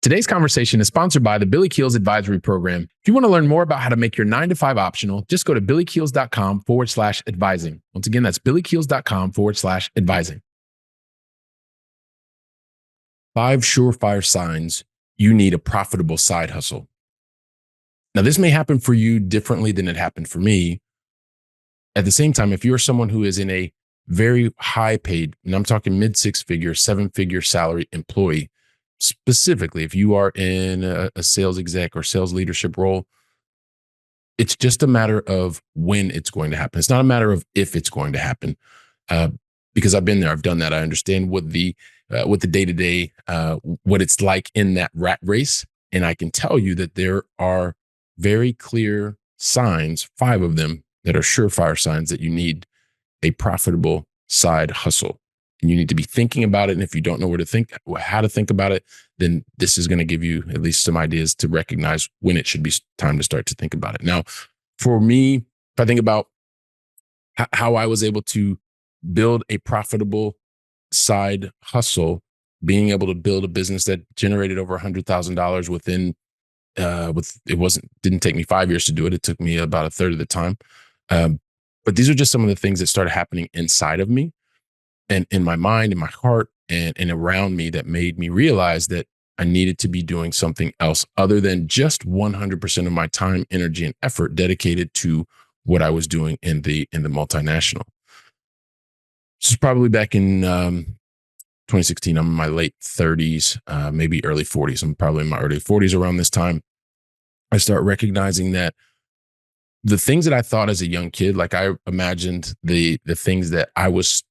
Today's conversation is sponsored by the Billy Keels Advisory Program. If you want to learn more about how to make your 9 to 5 optional, just go to billykeels.com/advising. Once again, that's billykeels.com/advising. 5 surefire signs you need a profitable side hustle. Now, this may happen for you differently than it happened for me. At the same time, if you're someone who is in a very high paid, and I'm talking mid 6-figure, 7-figure salary employee, specifically, if you are in a sales exec or sales leadership role, it's just a matter of when it's going to happen. It's not a matter of if it's going to happen, uh, because I've been there, I've done that. I understand what the day to day, what it's like in that rat race, and I can tell you that there are very clear signs, 5 of them that are surefire signs that you need a profitable side hustle. And you need to be thinking about it. And if you don't know how to think about it, then this is going to give you at least some ideas to recognize when it should be time to start to think about it. Now, for me, if I think about how I was able to build a profitable side hustle, being able to build a business that generated over $100,000 within, didn't take me 5 years to do it. It took me about a third of the time. But these are just some of the things that started happening inside of me and in my mind, in my heart, and around me that made me realize that I needed to be doing something else other than just 100% of my time, energy, and effort dedicated to what I was doing in the multinational. This is probably back in 2016. I'm in my late 30s, maybe early 40s. I'm probably in my early 40s around this time. I start recognizing that the things that I thought as a young kid, like I imagined the things that I was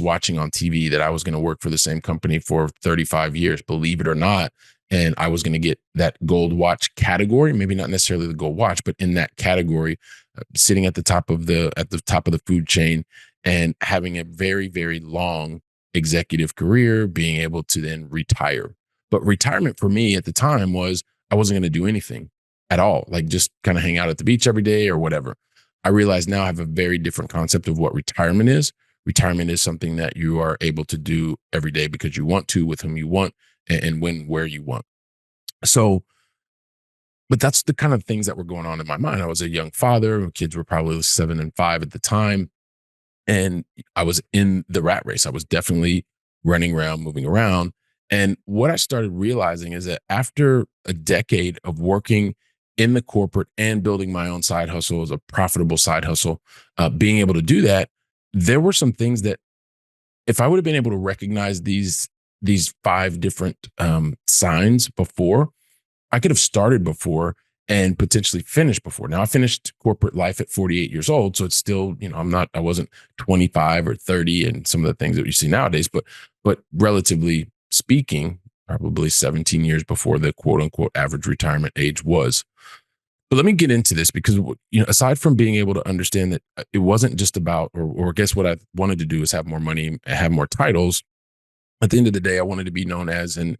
watching on TV, that I was going to work for the same company for 35 years, believe it or not. And I was going to get that gold watch category, maybe not necessarily the gold watch, but in that category, sitting at the top of the food chain and having a very, very long executive career, being able to then retire. But retirement for me at the time was I wasn't going to do anything at all, like just kind of hang out at the beach every day or whatever. I realize now I have a very different concept of what retirement is. Retirement is something that you are able to do every day because you want to, with whom you want, and when, where you want. So, but that's the kind of things that were going on in my mind. I was a young father. My kids were probably 7 and 5 at the time. And I was in the rat race. I was definitely running around, moving around. And what I started realizing is that after a decade of working in the corporate and building my own side hustle as a profitable side hustle, being able to do that, there were some things that if I would have been able to recognize these 5 different signs before, I could have started before and potentially finished before. Now I finished corporate life at 48 years old. So it's still, I wasn't 25 or 30 and some of the things that you see nowadays, but relatively speaking, probably 17 years before the quote unquote average retirement age was. But let me get into this because, aside from being able to understand that it wasn't just about, or guess what I wanted to do is have more money, have more titles. At the end of the day, I wanted to be known as, and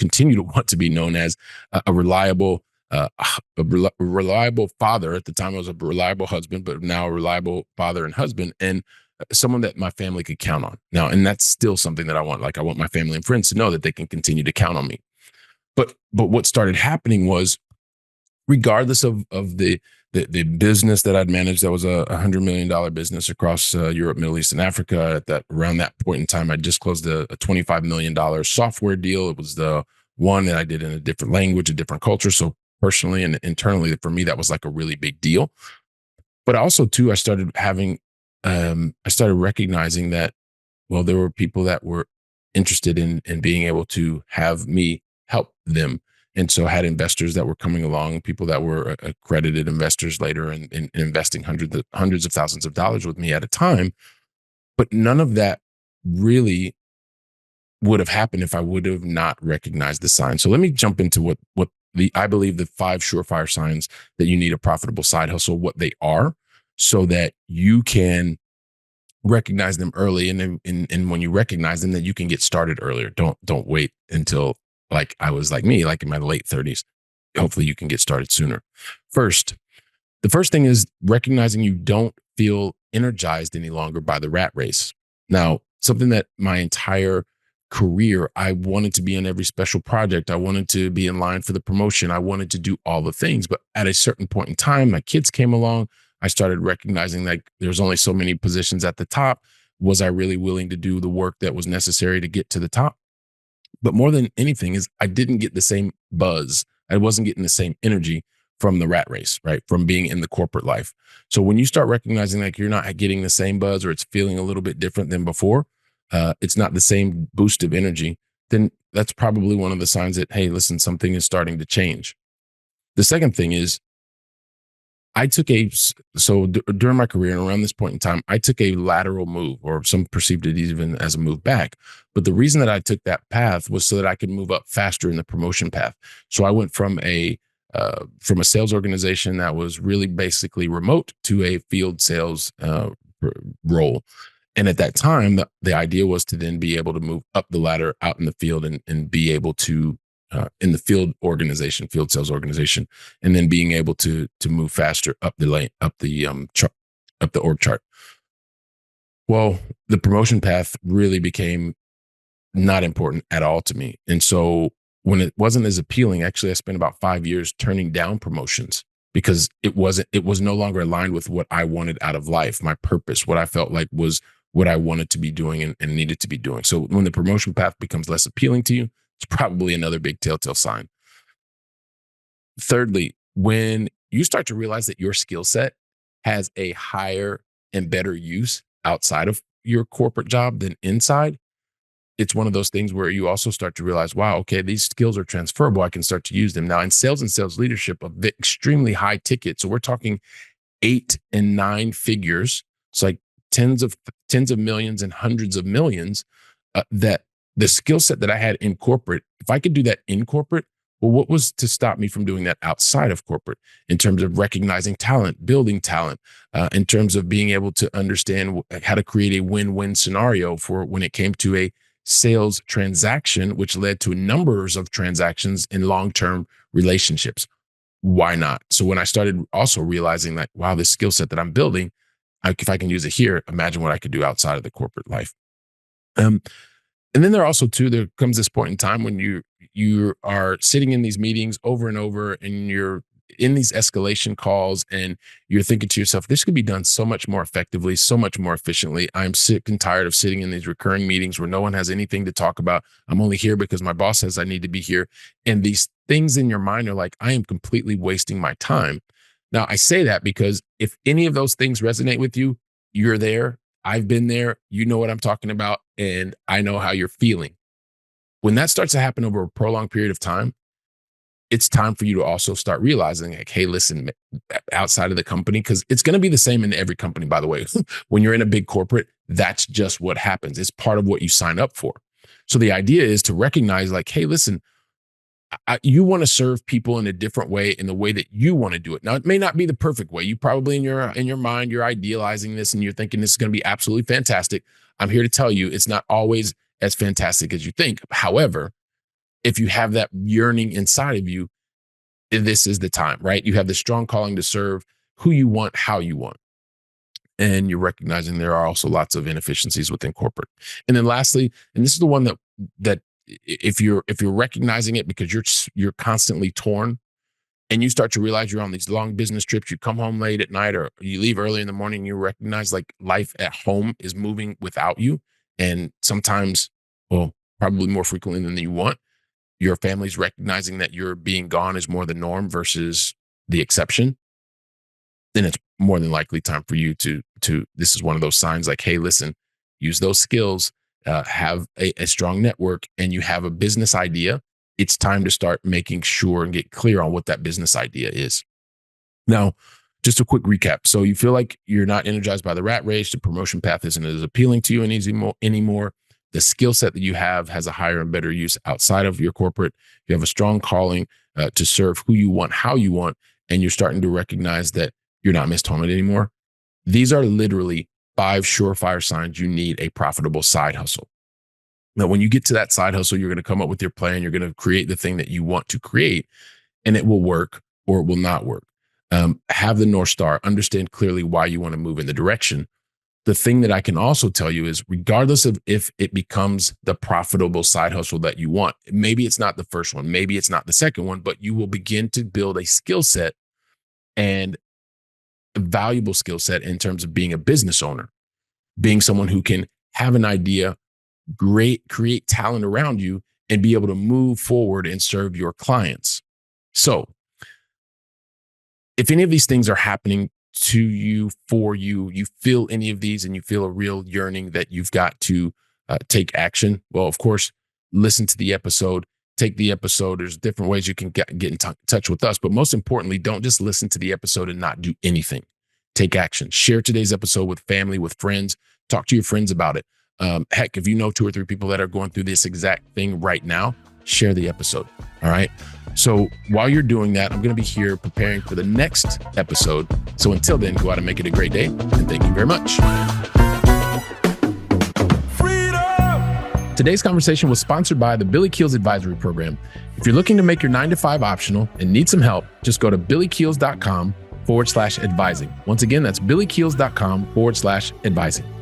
continue to want to be known as a reliable, reliable father. At the time, I was a reliable husband, but now a reliable father and husband, and someone that my family could count on. Now, and that's still something that I want. Like I want my family and friends to know that they can continue to count on me. But what started happening was, regardless of the business that I'd managed, that was a $100 million business across Europe, Middle East, and Africa. Around that point in time, I just closed a $25 million software deal. It was the one that I did in a different language, a different culture. So personally and internally, for me, that was like a really big deal. But also too, I started recognizing that, well, there were people that were interested in being able to have me help them. And so I had investors that were coming along, people that were accredited investors later and investing hundreds of thousands of dollars with me at a time. But none of that really would have happened if I would have not recognized the signs. So let me jump into what I believe the 5 surefire signs that you need a profitable side hustle, what they are, so that you can recognize them early. And when you recognize them, that you can get started earlier. Don't wait until, like I was, like me, like in my late 30s. Hopefully you can get started sooner. The first thing is recognizing you don't feel energized any longer by the rat race. Now, something that my entire career, I wanted to be in every special project. I wanted to be in line for the promotion. I wanted to do all the things. But at a certain point in time, my kids came along. I started recognizing like there's only so many positions at the top. Was I really willing to do the work that was necessary to get to the top? But more than anything is I didn't get the same buzz. I wasn't getting the same energy from the rat race, right? From being in the corporate life. So when you start recognizing like you're not getting the same buzz or it's feeling a little bit different than before, it's not the same boost of energy, then that's probably one of the signs that, hey, listen, something is starting to change. The second thing is I took during my career and around this point in time, I took a lateral move, or some perceived it even as a move back. But the reason that I took that path was so that I could move up faster in the promotion path. So I went from a sales organization that was really basically remote to a field sales role. And at that time, the idea was to then be able to move up the ladder out in the field and be able to in the field sales organization, and then being able to move faster up the lane, up the org chart. Well, the promotion path really became not important at all to me, and so when it wasn't as appealing, actually, I spent about 5 years turning down promotions because it was no longer aligned with what I wanted out of life, my purpose, what I felt like was what I wanted to be doing and needed to be doing. So when the promotion path becomes less appealing to you, it's probably another big telltale sign. Thirdly, when you start to realize that your skill set has a higher and better use outside of your corporate job than inside, it's one of those things where you also start to realize, wow, okay, these skills are transferable. I can start to use them. Now, in sales and sales leadership, extremely high ticket. So we're talking 8 and 9 figures. It's like tens of millions and hundreds of millions, that the skill set that I had in corporate, if I could do that in corporate, well, what was to stop me from doing that outside of corporate in terms of recognizing talent, building talent, in terms of being able to understand how to create a win-win scenario for when it came to a sales transaction, which led to numbers of transactions in long-term relationships. Why not? So when I started also realizing like, wow, this skill set that I'm building, if I can use it here, imagine what I could do outside of the corporate life. Um, and then there comes this point in time when you are sitting in these meetings over and over, and you're in these escalation calls, and you're thinking to yourself, this could be done so much more effectively, so much more efficiently. I'm sick and tired of sitting in these recurring meetings where no one has anything to talk about. I'm only here because my boss says I need to be here. And these things in your mind are like, I am completely wasting my time. Now, I say that because if any of those things resonate with you, you're there. I've been there. You know what I'm talking about. And I know how you're feeling. When that starts to happen over a prolonged period of time, it's time for you to also start realizing, like, hey, listen, outside of the company, because it's going to be the same in every company, by the way. When you're in a big corporate, that's just what happens. It's part of what you sign up for. So the idea is to recognize, like, hey, listen, you want to serve people in a different way, in the way that you want to do it. Now, it may not be the perfect way. You probably in your mind, you're idealizing this and you're thinking this is going to be absolutely fantastic. I'm here to tell you it's not always as fantastic as you think. However, if you have that yearning inside of you, this is the time, right? You have the strong calling to serve who you want, how you want. And you're recognizing there are also lots of inefficiencies within corporate. And then lastly, and this is the one that if you're recognizing it because you're constantly torn, and you start to realize you're on these long business trips, you come home late at night or you leave early in the morning, you recognize like life at home is moving without you. And sometimes, well, probably more frequently than you want, your family's recognizing that you're being gone is more the norm versus the exception, then it's more than likely time for you to this is one of those signs like, hey, listen, use those skills, have a strong network, and you have a business idea. It's time to start making sure and get clear on what that business idea is. Now, just a quick recap. So you feel like you're not energized by the rat race. The promotion path isn't as appealing to you anymore. The skill set that you have has a higher and better use outside of your corporate. You have a strong calling to serve who you want, how you want, and you're starting to recognize that you're not Miss Torment anymore. These are literally 5 surefire signs you need a profitable side hustle. Now, when you get to that side hustle, you're going to come up with your plan. You're going to create the thing that you want to create, and it will work or it will not work. Have the North Star, understand clearly why you want to move in the direction. the thing that I can also tell you is, regardless of if it becomes the profitable side hustle that you want, maybe it's not the first one, maybe it's not the second one, but you will begin to build a skill set and a valuable skill set in terms of being a business owner, being someone who can have an idea, create talent around you, and be able to move forward and serve your clients. So if any of these things are happening to you, for you, you feel any of these and you feel a real yearning that you've got to take action, well, of course, listen to the episode, take the episode. There's different ways you can get in touch with us. But most importantly, don't just listen to the episode and not do anything. Take action. Share today's episode with family, with friends. Talk to your friends about it. Heck, if you know 2 or 3 people that are going through this exact thing right now, share the episode. All right. So while you're doing that, I'm going to be here preparing for the next episode. So until then, go out and make it a great day. And thank you very much. Freedom. Today's conversation was sponsored by the Billy Keels Advisory Program. If you're looking to make your 9-to-5 optional and need some help, just go to billykeels.com/advising. Once again, that's billykeels.com/advising.